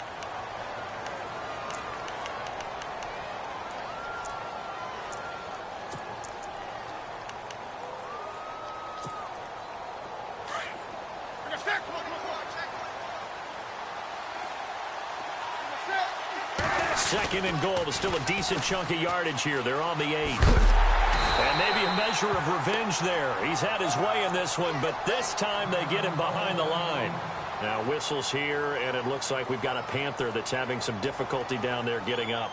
Second and goal, but still a decent chunk of yardage here. They're on the 8. And maybe a measure of revenge there. He's had his way in this one, but this time they get him behind the line. Now whistles here, and it looks like we've got a Panther that's having some difficulty down there getting up.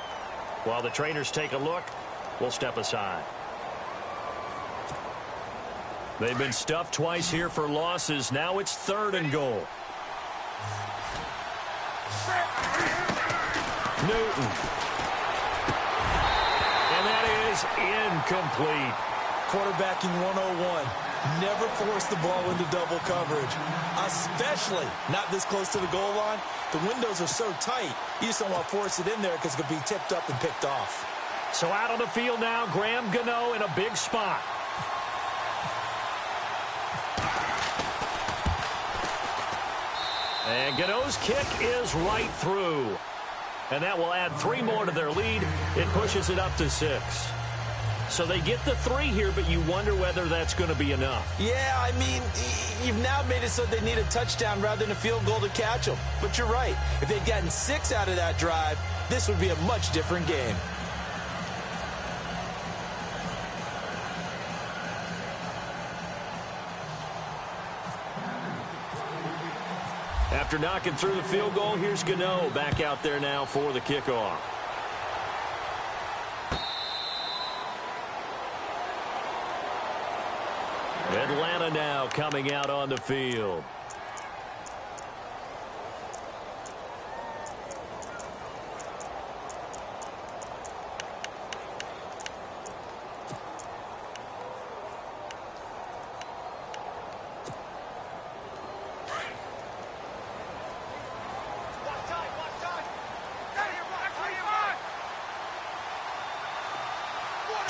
While the trainers take a look, we'll step aside. They've been stuffed twice here for losses. Now it's 3rd and goal. Newton. And that is incomplete. Quarterbacking 101. Never force the ball into double coverage, especially not this close to the goal line. The windows are so tight, you just don't want to force it in there because it could be tipped up and picked off. So out on the field now, Graham Gano in a big spot. And Gano's kick is right through. And that will add 3 more to their lead. It pushes it up to 6. So they get the 3 here, but you wonder whether that's going to be enough. Yeah, I mean, you've now made it so they need a touchdown rather than a field goal to catch them. But you're right. If they'd gotten 6 out of that drive, this would be a much different game. After knocking through the field goal, here's Gano back out there now for the kickoff. Atlanta now coming out on the field.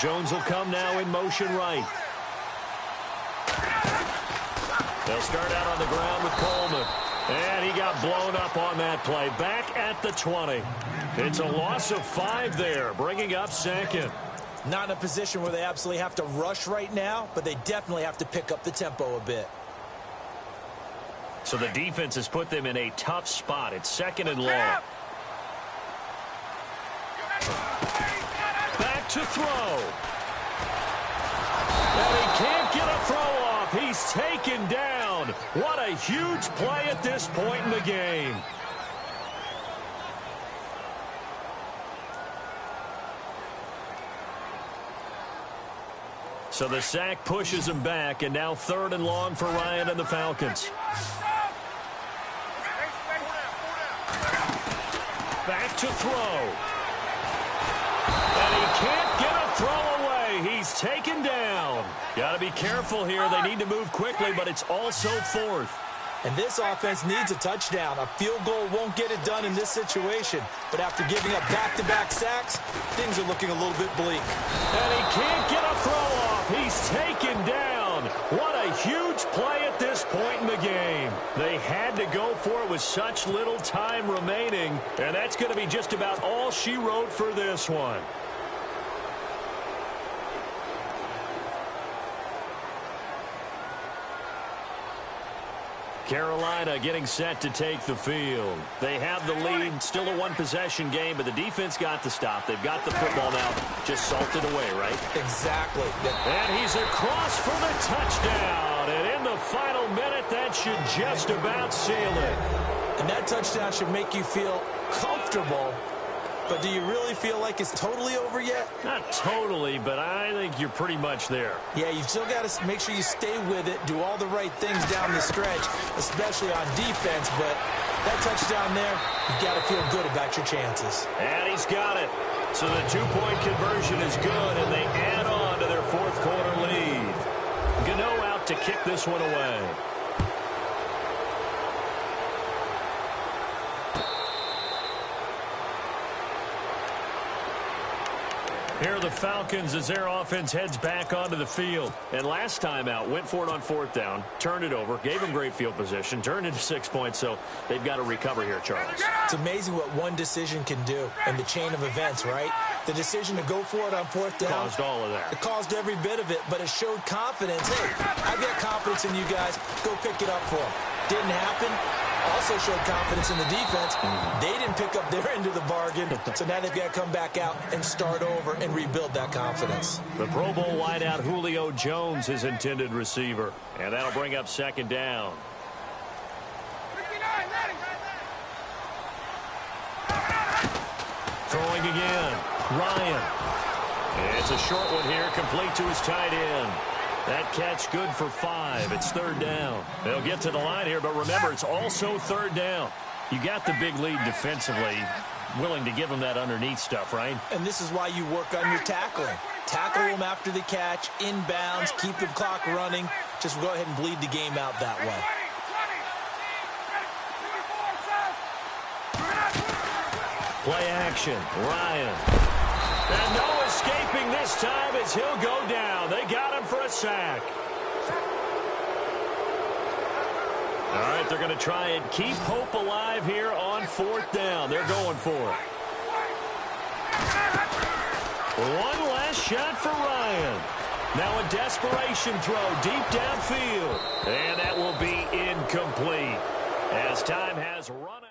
Jones will come now in motion right. They'll start out on the ground with Coleman. And he got blown up on that play. Back at the 20. It's a loss of 5 there, bringing up second. Not in a position where they absolutely have to rush right now, but they definitely have to pick up the tempo a bit. So the defense has put them in a tough spot. It's second and long. Back to throw. And he can't get a throw off. He's taken down. What a huge play at this point in the game. So the sack pushes him back, and now third and long for Ryan and the Falcons. Back to throw. And he can't get a throw away. He's taken down. Got to be careful here. They need to move quickly, but it's also fourth. And this offense needs a touchdown. A field goal won't get it done in this situation. But after giving up back-to-back sacks, things are looking a little bit bleak. And he can't get a throw off. He's taken down. What a huge play at this point in the game. They had to go for it with such little time remaining. And that's going to be just about all she wrote for this one. Carolina getting set to take the field. They have the lead, still a one-possession game, but the defense got the stop. They've got the football now, just salted away, right? Exactly. And he's across for the touchdown. And in the final minute, that should just about seal it. And that touchdown should make you feel comfortable. But do you really feel like it's totally over yet? Not totally, but I think you're pretty much there. Yeah, you've still got to make sure you stay with it, do all the right things down the stretch, especially on defense. But that touchdown there, you've got to feel good about your chances. And he's got it. So the two-point conversion is good, and they add on to their fourth-quarter lead. Gano out to kick this one away. Here are the Falcons as their offense heads back onto the field. And last time out, went for it on fourth down, turned it over, gave them great field position, turned into 6 points, so they've got to recover here, Charles. It's amazing what one decision can do in the chain of events, right? The decision to go for it on fourth down. Caused all of that. It caused every bit of it, but it showed confidence. Hey, I've got confidence in you guys. Go pick it up for them. Didn't happen. Also showed confidence in the defense. They didn't pick up their end of the bargain, so now they've got to come back out and start over and rebuild that confidence. The Pro Bowl wideout Julio Jones, his intended receiver, and that'll bring up second down. Throwing again, Ryan. It's a short one here, complete to his tight end. That catch good for 5. It's third down. They'll get to the line here, but remember, it's also third down. You got the big lead defensively, willing to give them that underneath stuff, right? And this is why you work on your tackling. Tackle them after the catch, inbounds, keep the clock running. Just go ahead and bleed the game out that way. Play action, Ryan. And no escaping this time as he'll go down. They got him for a sack. All right, they're going to try and keep hope alive here on fourth down. They're going for it. One last shot for Ryan. Now a desperation throw deep downfield. And that will be incomplete as time has run out.